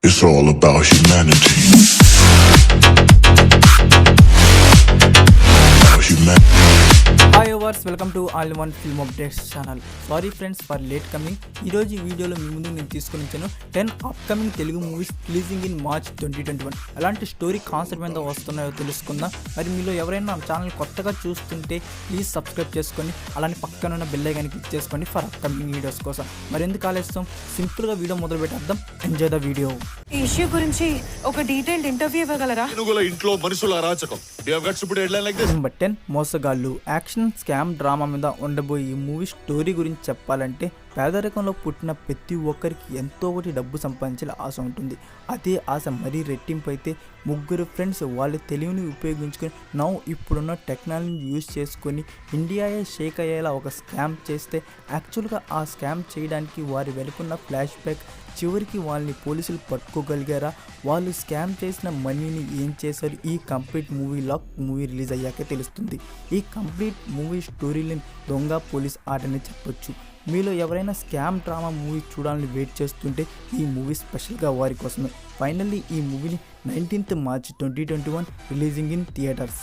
It's all about humanity. Hi overs welcome to all one film updates channel. Sorry friends for late coming. ఈరోజు ఈ వీడియోలో మీ ముందు నేను తీసుకొని వచ్చాను 10 upcoming Telugu movies releasing in March 2021. అలాంటి స్టోరీ కాన్సెప్ట్ మీద వస్తున్నాయో తెలుసుకుందాం. మరి మీలో ఎవరైనా నా ఛానల్ కొత్తగా చూస్తుంటే ప్లీజ్ సబ్స్క్రైబ్ చేసుకొని అలానే పక్కన ఉన్న బెల్ ఐకాన్ క్లిక్ చేసుకోండి ఫర్ అప్కమింగ్ వీడియోస్ కోసం. మరి ఎందుకు ఆలస్యం, సింపుల్గా వీడియో మొదలు పెట్టేద్దాం. Enjoy the video. ఈ ఇష్యూ గురించి ఒక డీటెయిల్డ్ ఇంటర్వ్యూ ఇవ్వగలరా? ఇంట్లో మనుషుల అరాచకం. నెంబర్ 10 మోసగాళ్ళు. యాక్షన్ స్కామ్ డ్రామా మీద ఉండబోయే ఈ మూవీ స్టోరీ గురించి చెప్పాలంటే పేదరికంలో పుట్టిన ప్రతి ఒక్కరికి ఎంతో ఒకటి డబ్బు సంపాదించాలి ఆశ ఉంటుంది. అదే ఆశ మరీ రెట్టింపు అయితే ముగ్గురు ఫ్రెండ్స్ వాళ్ళ తెలివిని ఉపయోగించుకొని ఇప్పుడున్న టెక్నాలజీని యూజ్ చేసుకొని ఇండియాయే షేక్ అయ్యేలా ఒక స్కామ్ చేస్తే యాక్చువల్గా ఆ స్కామ్ చేయడానికి వారి వెనుకున్న ఫ్లాష్ బ్యాక్ చివరికి వాళ్ళని పోలీసులు పట్టుకోగలిగారా, వాళ్ళు స్కామ్ చేసిన మనీని ఏం చేశారు, ఈ కంప్లీట్ మూవీ రిలీజ్ అయ్యాకే తెలుస్తుంది. ఈ కంప్లీట్ మూవీ స్టోరీని దొంగ పోలీస్ ఆటని చెప్పొచ్చు. మీలో ఎవరైనా స్కామ్ డ్రామా మూవీ చూడాలని వెయిట్ చేస్తుంటే ఈ మూవీ స్పెషల్గా వారి కోసమే. ఫైనల్లీ ఈ మూవీని 19th March 2021 releasing in theatres.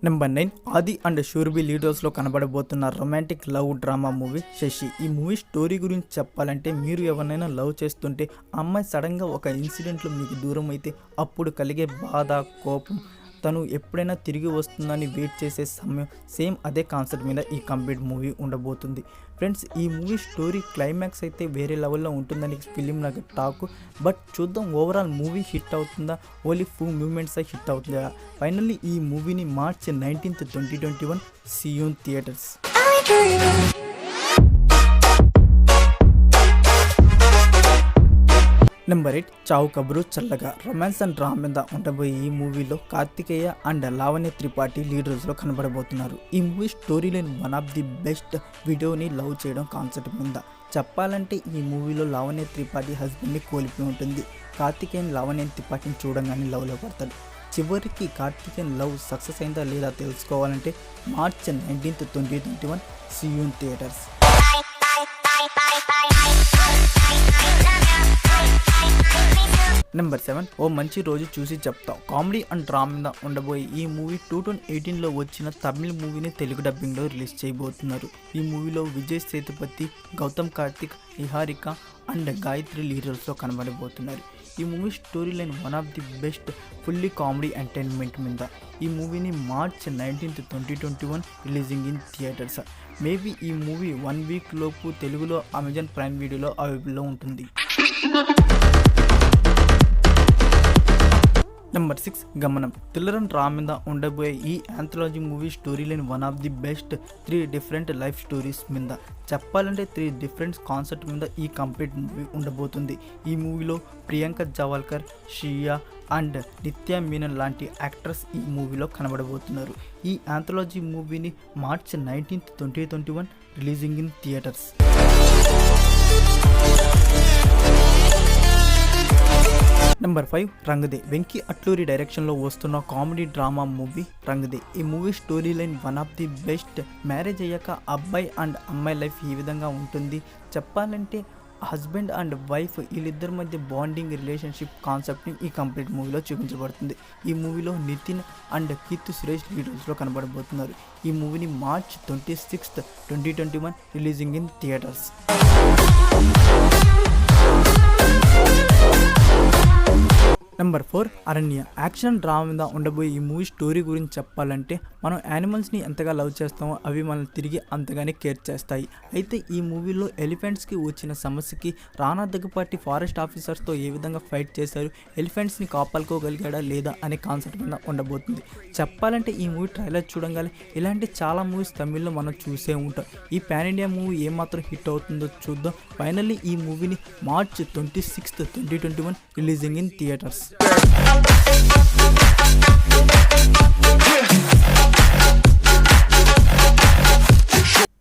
Number 9 Aadi and Surbhi లీడర్స్లో కనబడబోతున్న romantic love drama movie Sasi. ఈ మూవీ స్టోరీ గురించి చెప్పాలంటే మీరు ఎవరినైనా లవ్ చేస్తుంటే అమ్మాయి సడన్గా ఒక ఇన్సిడెంట్లో మీకు దూరం అయితే అప్పుడు కలిగే బాధ, కోపం, తను ఎప్పుడైనా తిరిగి వస్తుందని వెయిట్ చేసే సమయం, సేమ్ అదే కాన్సెప్ట్ మీద ఈ కంప్లీట్ మూవీ ఉండబోతుంది. ఫ్రెండ్స్, ఈ మూవీ స్టోరీ క్లైమాక్స్ అయితే వేరే లెవెల్లో ఉంటుందని ఫిలిం నాకు టాక్. బట్ చూద్దాం ఓవరాల్ మూవీ హిట్ అవుతుందా, ఓన్లీ మూమెంట్స్ హిట్ అవుతుందా. ఫైనల్లీ ఈ మూవీని March 19th 2021 see you in theatres. Number 8 చావు కబురు చల్లగా. రొమాన్స్ అండ్ డ్రామా మీద ఉండబోయే ఈ మూవీలో కార్తికేయ అండ్ లావణ్య త్రిపాఠి లీడ్ రోల్స్లో కనబడబోతున్నారు. ఈ మూవీ స్టోరీలో వన్ ఆఫ్ ది బెస్ట్ వీడియోని లవ్ చేయడం కాన్సెప్ట్ మీద చెప్పాలంటే ఈ మూవీలో లావణ్య త్రిపాఠి హస్బెండ్ని కోల్పోయి ఉంటుంది. కార్తికేయన్ లావణ్య త్రిపాఠిని చూడంగానే లవ్లో పడతాడు. చివరికి కార్తికేయన్ లవ్ సక్సెస్ అయిందా లేదా తెలుసుకోవాలంటే March 19th 2021 see you in theatres. Number 7 ఓ మంచి రోజు చూసి చెప్తాం. కామెడీ అండ్ డ్రామా మీద ఉండబోయే ఈ మూవీ 2018లో వచ్చిన తమిళ మూవీని తెలుగు డబ్బింగ్లో రిలీజ్ చేయబోతున్నారు. ఈ మూవీలో విజయ్ సేతుపతి, గౌతమ్ కార్తిక్, నిహారిక అండ్ గాయత్రి లీడర్స్లో కనబడబోతున్నారు. ఈ movie story line one of the best fully comedy entertainment మీద. ఈ మూవీని March 19th 2021 releasing in theatres. Maybe ఈ మూవీ 1 week లోపు తెలుగులో అమెజాన్ ప్రైమ్ వీడియోలో అవైలబుల్లో ఉంటుంది. నెంబర్ 6 గమనం. థ్రిల్లర్ అండ్ డ్రామా మీద ఉండబోయే ఈ anthology movie story line one of the best 3 different life stories మీద చెప్పాలంటే 3 డిఫరెంట్ కాన్సెప్ట్ మీద ఈ కంప్లీట్ మూవీ ఉండబోతుంది. ఈ మూవీలో ప్రియాంక జవాల్కర్, షియా అండ్ నిత్యా మీనన్ లాంటి యాక్టర్స్ ఈ మూవీలో కనబడబోతున్నారు. ఈ యాంథాలజీ మూవీని March 19th 2021 releasing in theatres. Number 5 Rang De. Venky Atluri డైరెక్షన్లో వస్తున్న కామెడీ డ్రామా మూవీ రంగదే. ఈ movie story line one of the best. Marriage అయ్యాక అబ్బాయి అండ్ అమ్మాయి లైఫ్ ఈ విధంగా ఉంటుంది. చెప్పాలంటే హస్బెండ్ అండ్ వైఫ్ వీళ్ళిద్దరి మధ్య బాండింగ్ రిలేషన్షిప్ కాన్సెప్ట్ని ఈ కంప్లీట్ మూవీలో చూపించబడుతుంది. ఈ మూవీలో నితిన్ అండ్ కీర్తి సురేష్ లీడర్స్లో కనబడబోతున్నారు. ఈ మూవీని March 26th 2021 releasing in theatres. Number 4 అరణ్య. యాక్షన్ డ్రామా మీద ఉండబోయే ఈ మూవీ స్టోరీ గురించి చెప్పాలంటే మనం యానిమల్స్ని ఎంతగా లవ్ చేస్తామో అవి మనల్ని తిరిగి అంతగానే కేర్ చేస్తాయి. అయితే ఈ మూవీలో ఎలిఫెంట్స్కి వచ్చిన సమస్యకి రానా దగ్గపాటి ఫారెస్ట్ ఆఫీసర్స్తో ఏ విధంగా ఫైట్ చేశారు, ఎలిఫెంట్స్ని కాపాడుకోగలిగాడా లేదా అనే కాన్సెప్ట్ మీద ఉండబోతుంది. చెప్పాలంటే ఈ మూవీ ట్రైలర్ చూడగానే ఇలాంటి చాలా మూవీస్ తమిళ్లో మనం చూసే ఉంటాం. ఈ పాన్ ఇండియా మూవీ ఏమాత్రం హిట్ అవుతుందో చూద్దాం. ఫైనల్లీ ఈ మూవీని March 26th 2021 releasing in theatres.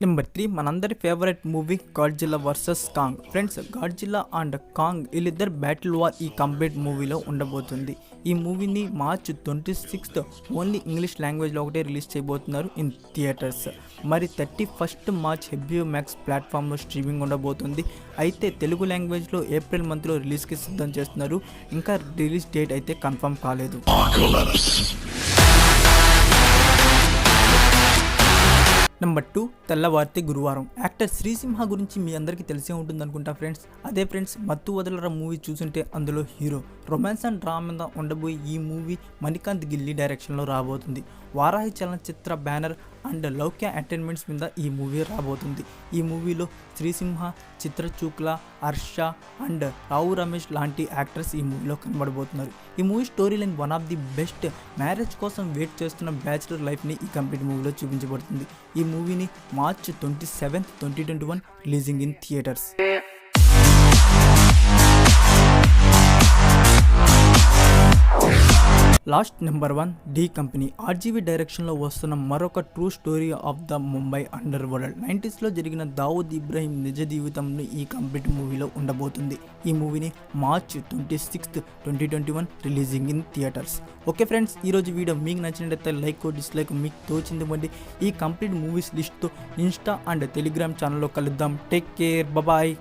Number 3 మనందరి favourite movie Godzilla versus Kong. Friends, Godzilla and Kong వీళ్ళిద్దరు బ్యాటిల్ వార్ ఈ కంప్లీట్ మూవీలో ఉండబోతుంది. ఈ మూవీని మార్చ్ 26th ఓన్లీ ఇంగ్లీష్ లాంగ్వేజ్లో ఒకటే రిలీజ్ చేయబోతున్నారు ఇన్ థియేటర్స్. మరి 31st మార్చ్ HBO Max ప్లాట్ఫామ్లో స్ట్రీమింగ్ ఉండబోతుంది. అయితే తెలుగు లాంగ్వేజ్లో ఏప్రిల్ మంత్లో రిలీజ్కి సిద్ధం చేస్తున్నారు. ఇంకా రిలీజ్ డేట్ అయితే కన్ఫర్మ్ కాలేదు. నెంబర్ 2 తెల్లవారితే గురువారం. యాక్టర్ శ్రీసింహ గురించి మీ అందరికీ తెలిసే ఉంటుంది అనుకుంటా ఫ్రెండ్స్. అదే ఫ్రెండ్స్, మత్తు వదలరా మూవీ చూసుంటే అందులో హీరో. రొమాన్స్ అండ్ డ్రామా మీద ఉండబోయే ఈ మూవీ మణికాంత్ గిల్లీ డైరెక్షన్లో రాబోతుంది. వారాహి చలనచిత్ర బ్యానర్ అండ్ లౌక్య ఎంటర్టైన్మెంట్స్ మీద ఈ మూవీ రాబోతుంది. ఈ మూవీలో శ్రీసింహ, చిత్రచూక్ల, హర్ష అండ్ రావు రమేష్ లాంటి యాక్టర్స్ ఈ మూవీలో కనబడబోతున్నారు. ఈ movie story line one of the best. Marriage కోసం వెయిట్ చేస్తున్న బ్యాచులర్ లైఫ్ని ఈ కంప్లీట్ మూవీలో చూపించబడుతుంది. ఈ మూవీని March 27th 2021 releasing in theatres. Last number 1 D company. RGV డైరెక్షన్లో వస్తున్న మరొక true story of the Mumbai underworld. 90s జరిగిన దావుద్ ఇబ్రహీం నిజ జీవితంలో ఈ కంప్లీట్ మూవీలో ఉండబోతుంది. ఈ మూవీని March 26th 2021 releasing in theatres. Okay friends, ఈరోజు వీడియో మీకు నచ్చినట్లయితే లైక్ డిస్లైక్ మీకు తోచింది ఇవ్వండి. ఈ కంప్లీట్ మూవీస్ లిస్ట్తో ఇన్స్టా అండ్ టెలిగ్రామ్ ఛానల్లో కలుద్దాం. Take care, bye.